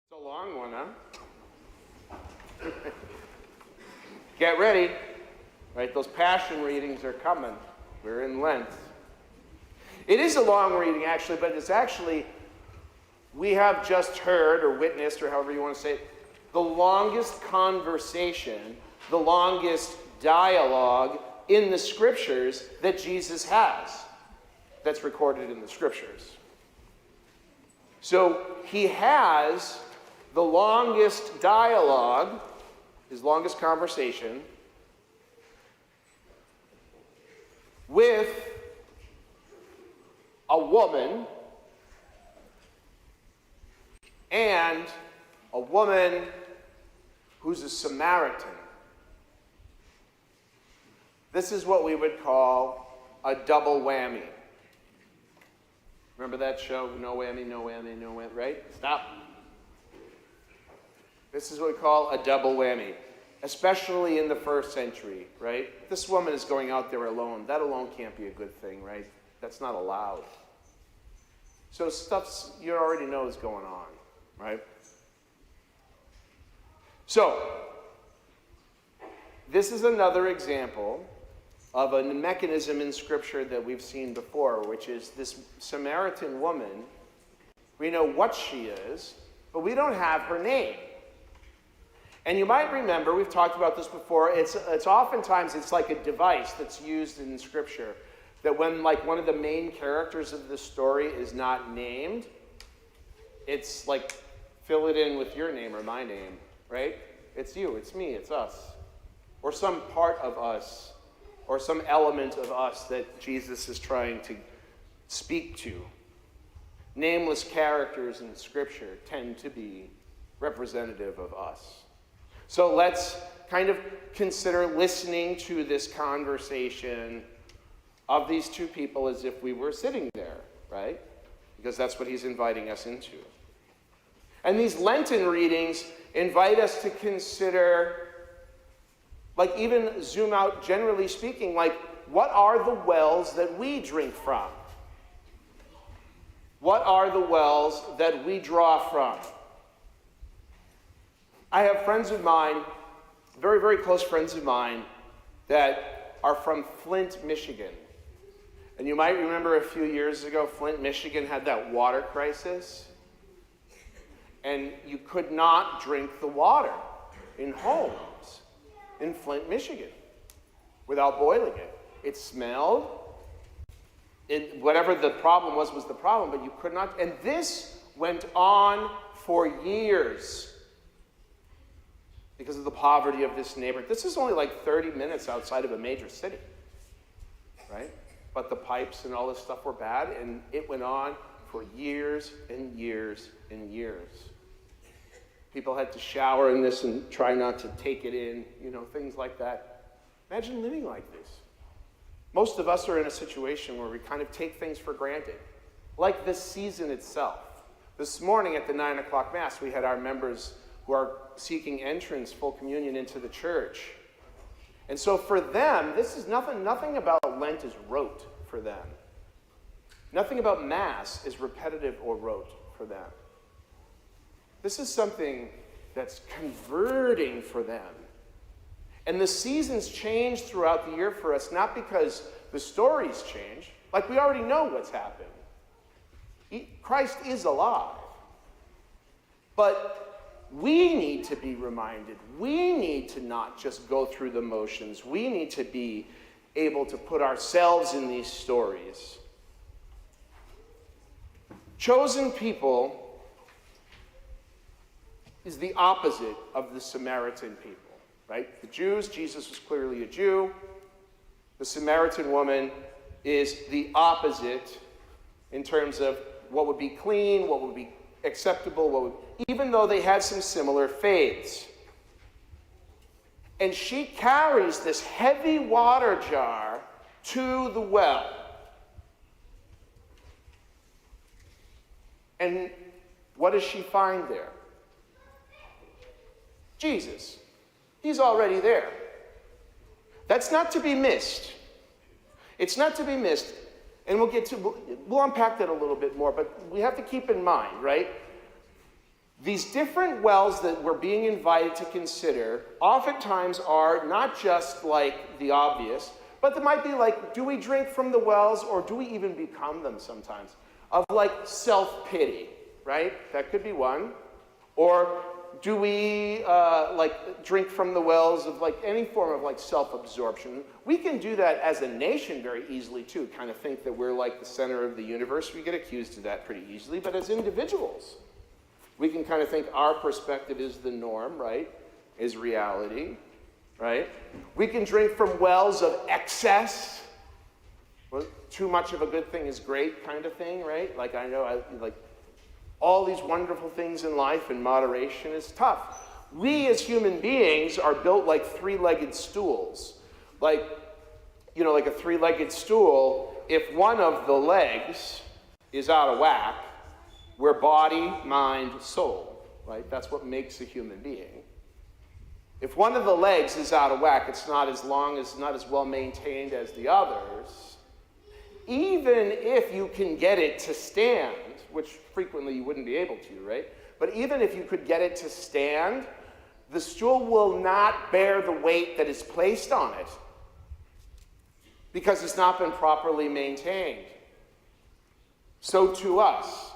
It's a long one, huh? Get ready. Right, those passion readings are coming. We're in Lent. It is a long reading, actually, but it's actually, we have just heard or witnessed, or however you want to say it, the longest conversation, the longest dialogue in the scriptures that Jesus has, that's recorded in the scriptures. So he has the longest dialogue, his longest conversation, with a woman, and a woman who's a Samaritan. This is what we would call a double whammy. Remember that show? No whammy, no whammy, no whammy, right? Stop. This is what we call a double whammy, especially in the first century, right? This woman is going out there alone. That alone can't be a good thing, right? That's not allowed. So stuff you already know is going on, right? So, this is another example of a mechanism in Scripture that we've seen before, which is this Samaritan woman. We know what she is, but we don't have her name. And you might remember, we've talked about this before, it's oftentimes like a device that's used in Scripture, that when like one of the main characters of the story is not named, it's like fill it in with your name or my name, right? It's you, it's me, it's us. Or some part of us, or some element of us that Jesus is trying to speak to. Nameless characters in Scripture tend to be representative of us. So let's kind of consider listening to this conversation of these two people as if we were sitting there, right? Because that's what he's inviting us into. And these Lenten readings invite us to consider, like even zoom out, generally speaking, like what are the wells that we drink from? What are the wells that we draw from? I have friends of mine, very, very close friends of mine, that are from Flint, Michigan. And you might remember a few years ago, Flint, Michigan had that water crisis. And you could not drink the water in homes in Flint, Michigan without boiling it. It smelled. Whatever the problem was the problem, but you could not. And this went on for years because of the poverty of this neighborhood. This is only like 30 minutes outside of a major city, right? But the pipes and all this stuff were bad, and it went on for years and years and years. People had to shower in this and try not to take it in, things like that. Imagine living like this. Most of us are in a situation where we kind of take things for granted, like this season itself. This morning at the 9 o'clock Mass, we had our members who are seeking entrance, full communion into the church. And so for them, this is nothing about Lent is rote for them. Nothing about Mass is repetitive or rote for them. This is something that's converting for them. And the seasons change throughout the year for us, not because the stories change. Like we already know what's happened. Christ is alive. But we need to be reminded. We need to not just go through the motions. We need to be able to put ourselves in these stories. Chosen people is the opposite of the Samaritan people, right? The Jews, Jesus was clearly a Jew. The Samaritan woman is the opposite in terms of what would be clean, what would be acceptable, even though they had some similar faiths. And she carries this heavy water jar to the well. And what does she find there? Jesus. He's already there. That's not to be missed. It's not to be missed. And we'll unpack that a little bit more, but we have to keep in mind, right? These different wells that we're being invited to consider oftentimes are not just like the obvious, but they might be like, do we drink from the wells or do we even become them sometimes? Of like self-pity, right? That could be one. Or do we like drink from the wells of like any form of like self-absorption? We can do that as a nation very easily too, kind of think that we're like the center of the universe. We get accused of that pretty easily, but as individuals, we can kind of think our perspective is the norm, right? Is reality, right? We can drink from wells of excess. Well, too much of a good thing is great kind of thing, right? Like I know, like all these wonderful things in life in moderation is tough. We as human beings are built like three-legged stools. Like, you know, like a three-legged stool, if one of the legs is out of whack, we're body, mind, soul, right? That's what makes a human being. If one of the legs is out of whack, it's not as well maintained as the others. Even if you can get it to stand, which frequently you wouldn't be able to, right? But even if you could get it to stand, the stool will not bear the weight that is placed on it because it's not been properly maintained. So to us,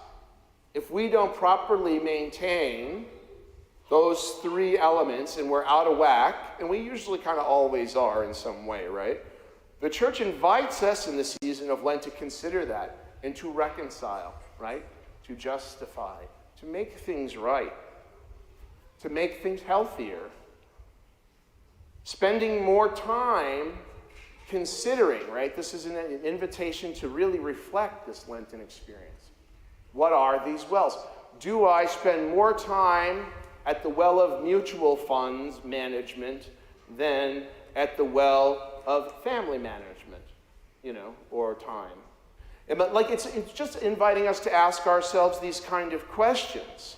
if we don't properly maintain those three elements and we're out of whack, and we usually kind of always are in some way, right? The church invites us in the season of Lent to consider that and to reconcile, right? To justify, to make things right, to make things healthier. Spending more time considering, right? This is an invitation to really reflect this Lenten experience. What are these wells? Do I spend more time at the well of mutual funds management than at the well of family management, you know, or time? But like it's just inviting us to ask ourselves these kind of questions.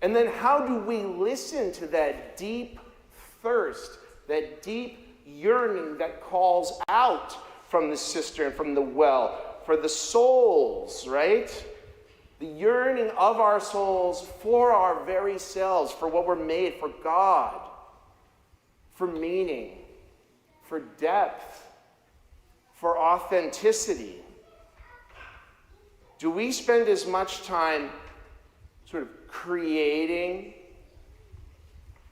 And then how do we listen to that deep thirst, that deep yearning that calls out from the cistern, from the well, for the souls, right? The yearning of our souls for our very selves, for what we're made, for God, for meaning, for depth, for authenticity. Do we spend as much time sort of creating,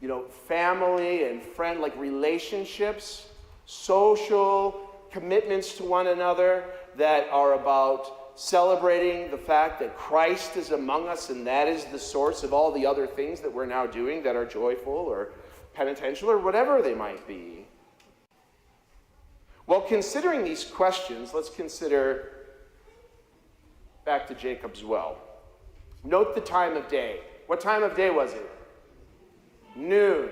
you know, family and friend, like relationships, social commitments to one another that are about celebrating the fact that Christ is among us and that is the source of all the other things that we're now doing that are joyful or penitential or whatever they might be? Well, considering these questions, let's consider back to Jacob's well. Note the time of day. What time of day was it? Noon.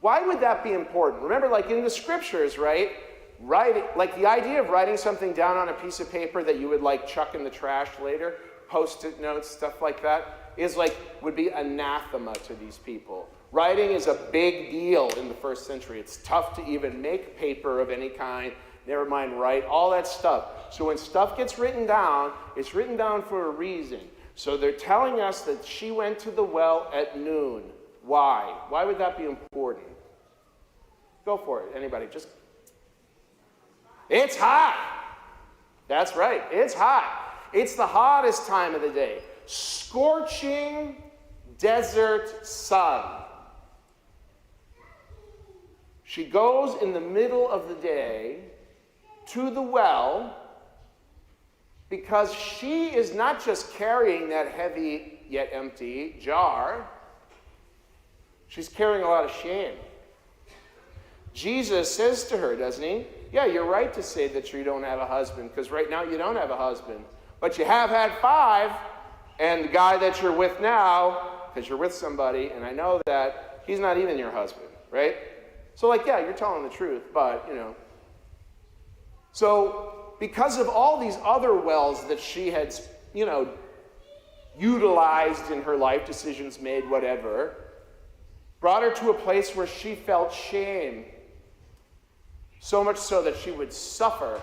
Why would that be important? Remember, like in the scriptures, right? Like the idea of writing something down on a piece of paper that you would like chuck in the trash later, post-it notes, stuff like that, is like, would be anathema to these people. Writing is a big deal in the first century. It's tough to even make paper of any kind, never mind write, all that stuff. So when stuff gets written down, it's written down for a reason. So they're telling us that she went to the well at noon. Why? Why would that be important? Go for it, anybody, just... It's hot. That's right, it's hot. It's the hottest time of the day. Scorching desert sun. She goes in the middle of the day to the well because she is not just carrying that heavy yet empty jar. She's carrying a lot of shame. Jesus says to her, doesn't he? Yeah, you're right to say that you don't have a husband, because right now you don't have a husband. But you have had 5, and the guy that you're with now, because you're with somebody, and I know that, he's not even your husband, right? So like, yeah, you're telling the truth, but, you know. So because of all these other wells that she had, you know, utilized in her life, decisions made, whatever, brought her to a place where she felt shame. So much so that she would suffer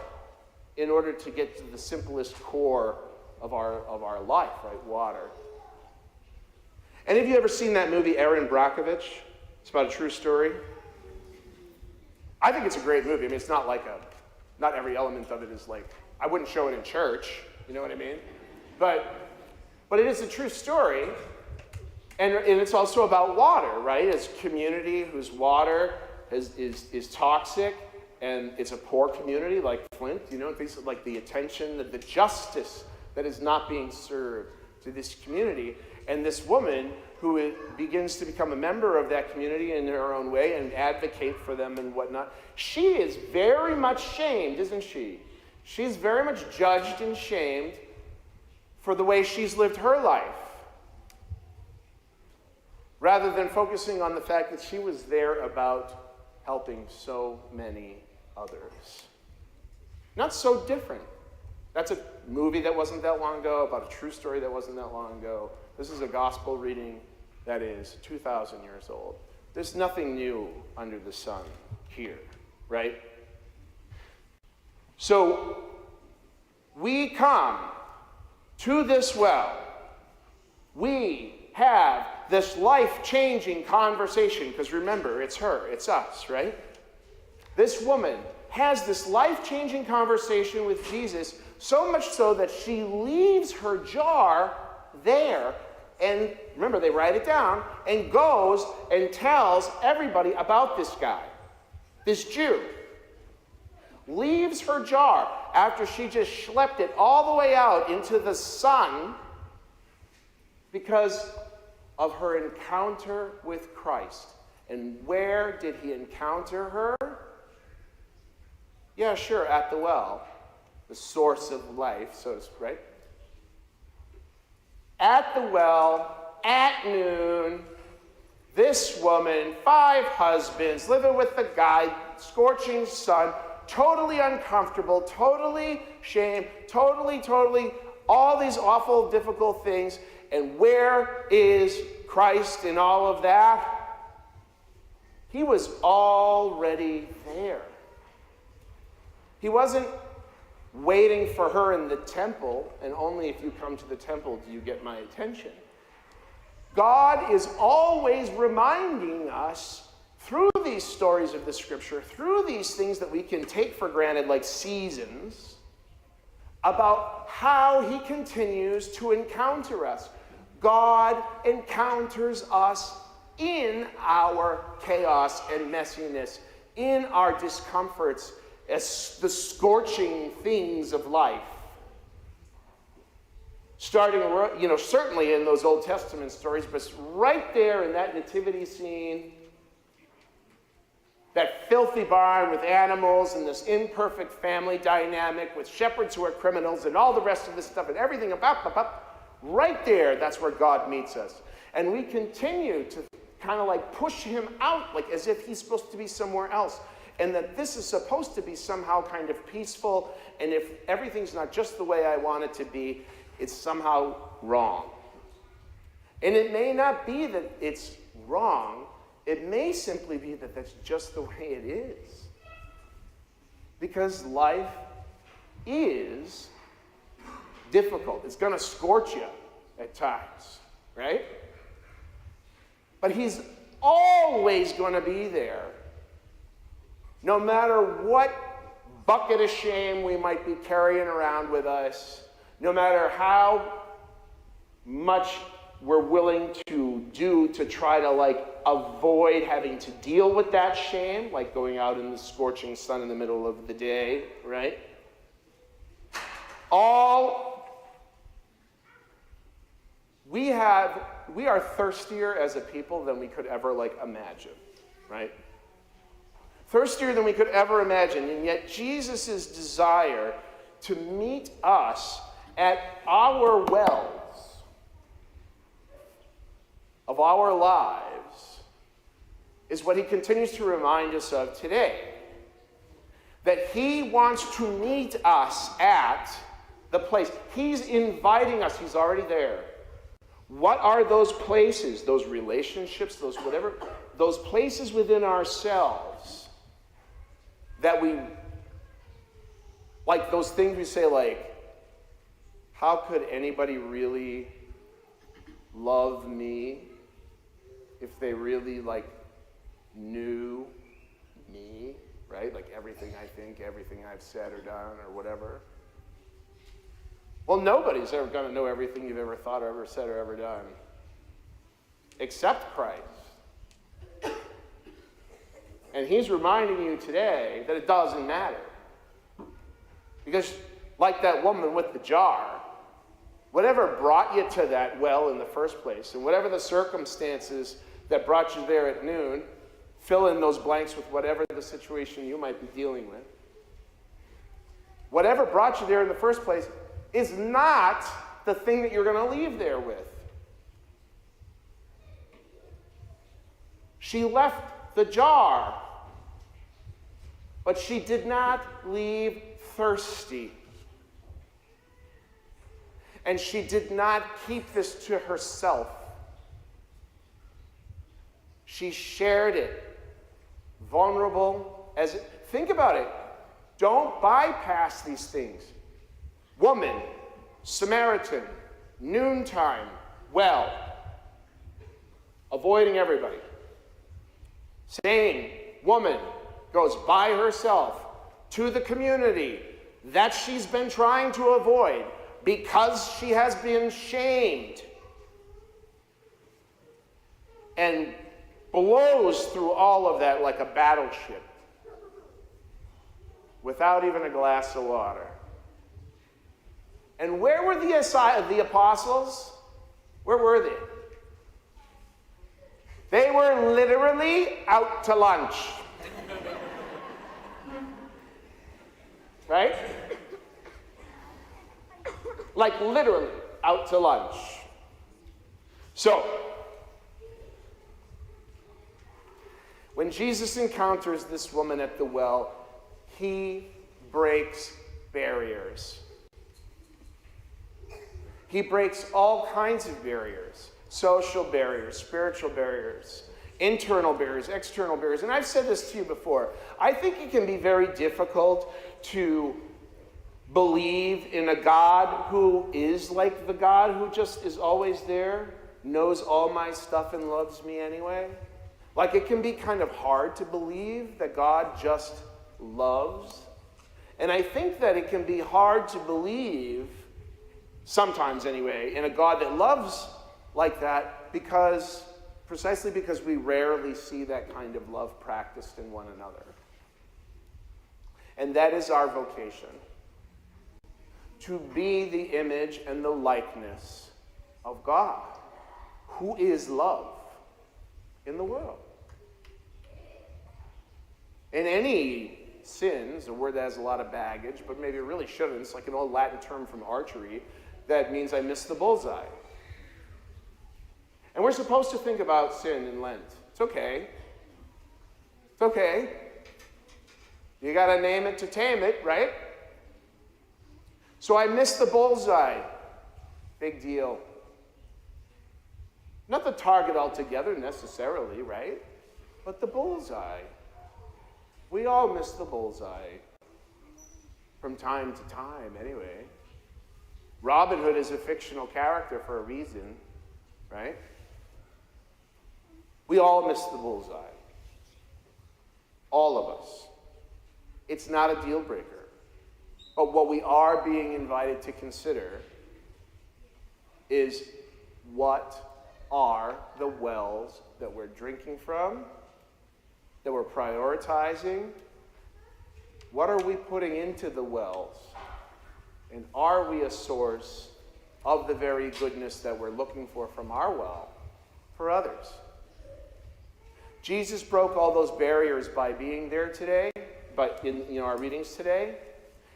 in order to get to the simplest core of our life, right? Water. Any of you ever seen that movie, Erin Brockovich? It's about a true story. I think it's a great movie. I mean, it's not like not every element of it is like, I wouldn't show it in church, you know what I mean? But it is a true story, and it's also about water, right? It's a community whose water is toxic, and it's a poor community like Flint, you know, things like the attention, the justice that is not being served to this community. And this woman who begins to become a member of that community in her own way and advocate for them and whatnot, she is very much shamed, isn't she? She's very much judged and shamed for the way she's lived her life, rather than focusing on the fact that she was there about helping so many others. Not so different. That's a movie that wasn't that long ago, about a true story that wasn't that long ago. This is a gospel reading that is 2,000 years old. There's nothing new under the sun here, right? So we come to this well. We have this life-changing conversation, because remember, it's her, it's us, right? This woman has this life-changing conversation with Jesus, so much so that she leaves her jar there, and remember, they write it down, and goes and tells everybody about this guy, this Jew. Leaves her jar after she just schlepped it all the way out into the sun because of her encounter with Christ. And where did he encounter her? Yeah, sure, at the well, the source of life, so to speak, right? At the well, at noon, this woman, 5 husbands, living with the guy, scorching sun, totally uncomfortable, totally shamed, totally, all these awful, difficult things. And where is Christ in all of that? He was already there. He wasn't waiting for her in the temple, and only if you come to the temple do you get my attention. God is always reminding us through these stories of the scripture, through these things that we can take for granted like seasons, about how he continues to encounter us. God encounters us in our chaos and messiness, in our discomforts, as the scorching things of life. Starting, certainly in those Old Testament stories, but right there in that nativity scene, that filthy barn with animals and this imperfect family dynamic with shepherds who are criminals and all the rest of this stuff and everything right there, that's where God meets us. And we continue to kind of like push him out, like as if he's supposed to be somewhere else. And that this is supposed to be somehow kind of peaceful, and if everything's not just the way I want it to be, it's somehow wrong. And it may not be that it's wrong, it may simply be that that's just the way it is. Because life is difficult. It's going to scorch you at times, right? But he's always going to be there. No matter what bucket of shame we might be carrying around with us, no matter how much we're willing to do to try to avoid having to deal with that shame, like going out in the scorching sun in the middle of the day, right? We are thirstier as a people than we could ever imagine, right? Thirstier than we could ever imagine, and yet Jesus' desire to meet us at our wells of our lives is what he continues to remind us of today. That he wants to meet us at the place. He's inviting us. He's already there. What are those places, those relationships, those places within ourselves that we, those things we say how could anybody really love me if they really like knew me, right? Like everything I think, everything I've said or done or whatever. Well, nobody's ever going to know everything you've ever thought or ever said or ever done, except Christ. And he's reminding you today that it doesn't matter. Because like that woman with the jar, whatever brought you to that well in the first place, and whatever the circumstances that brought you there at noon, fill in those blanks with whatever the situation you might be dealing with. Whatever brought you there in the first place is not the thing that you're going to leave there with. She left the jar, but she did not leave thirsty. And she did not keep this to herself. She shared it, vulnerable as it. Think about it. Don't bypass these things. Woman, Samaritan, noontime, well, avoiding everybody. Same woman goes by herself to the community that she's been trying to avoid because she has been shamed, and blows through all of that like a battleship without even a glass of water. And where were the apostles? Where were they? They were literally out to lunch. Right? Like literally out to lunch. So, when Jesus encounters this woman at the well, he breaks barriers. He breaks all kinds of barriers. Social barriers, spiritual barriers, internal barriers, external barriers. And I've said this to you before. I think it can be very difficult to believe in a God who is like the God who just is always there, knows all my stuff and loves me anyway. Like it can be kind of hard to believe that God just loves. And I think that it can be hard to believe, sometimes anyway, in a God that loves like that precisely because we rarely see that kind of love practiced in one another. And that is our vocation. To be the image and the likeness of God, who is love in the world. And any sins, a word that has a lot of baggage, but maybe it really shouldn't. It's like an old Latin term from archery that means I missed the bullseye. And we're supposed to think about sin in Lent. It's okay. It's okay. You got to name it to tame it, right? So I missed the bullseye. Big deal. Not the target altogether necessarily, right? But the bullseye. We all miss the bullseye. From time to time, anyway. Robin Hood is a fictional character for a reason, right? We all miss the bullseye. All of us. It's not a deal breaker. But what we are being invited to consider is what are the wells that we're drinking from, that we're prioritizing? What are we putting into the wells? And are we a source of the very goodness that we're looking for from our well for others? Jesus broke all those barriers by being there today, but in our readings today.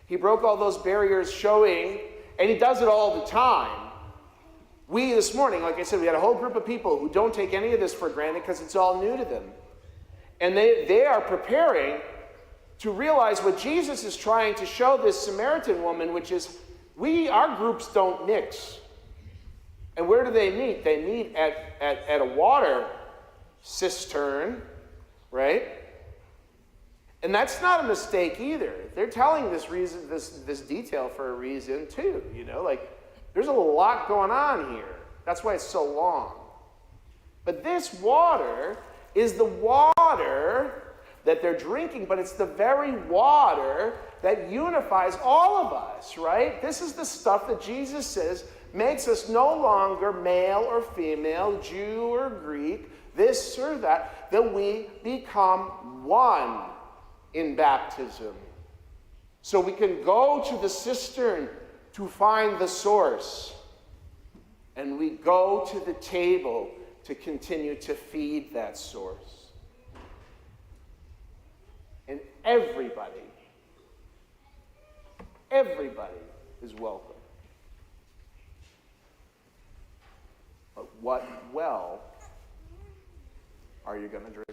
He broke all those barriers showing, and he does it all the time. We this morning, like I said, we had a whole group of people who don't take any of this for granted because it's all new to them. And they are preparing to realize what Jesus is trying to show this Samaritan woman, which is our groups don't mix. And where do they meet? They meet at a water cistern, right? And that's not a mistake either. They're telling this detail for a reason too, like there's a lot going on here. That's why it's so long. But this water is the water that they're drinking, but it's the very water that unifies all of us, right? This is the stuff that Jesus says makes us no longer male or female, Jew or Greek, this or that we become one in baptism. So we can go to the cistern to find the source, and we go to the table to continue to feed that source. And everybody is welcome. But what well are you going to drink?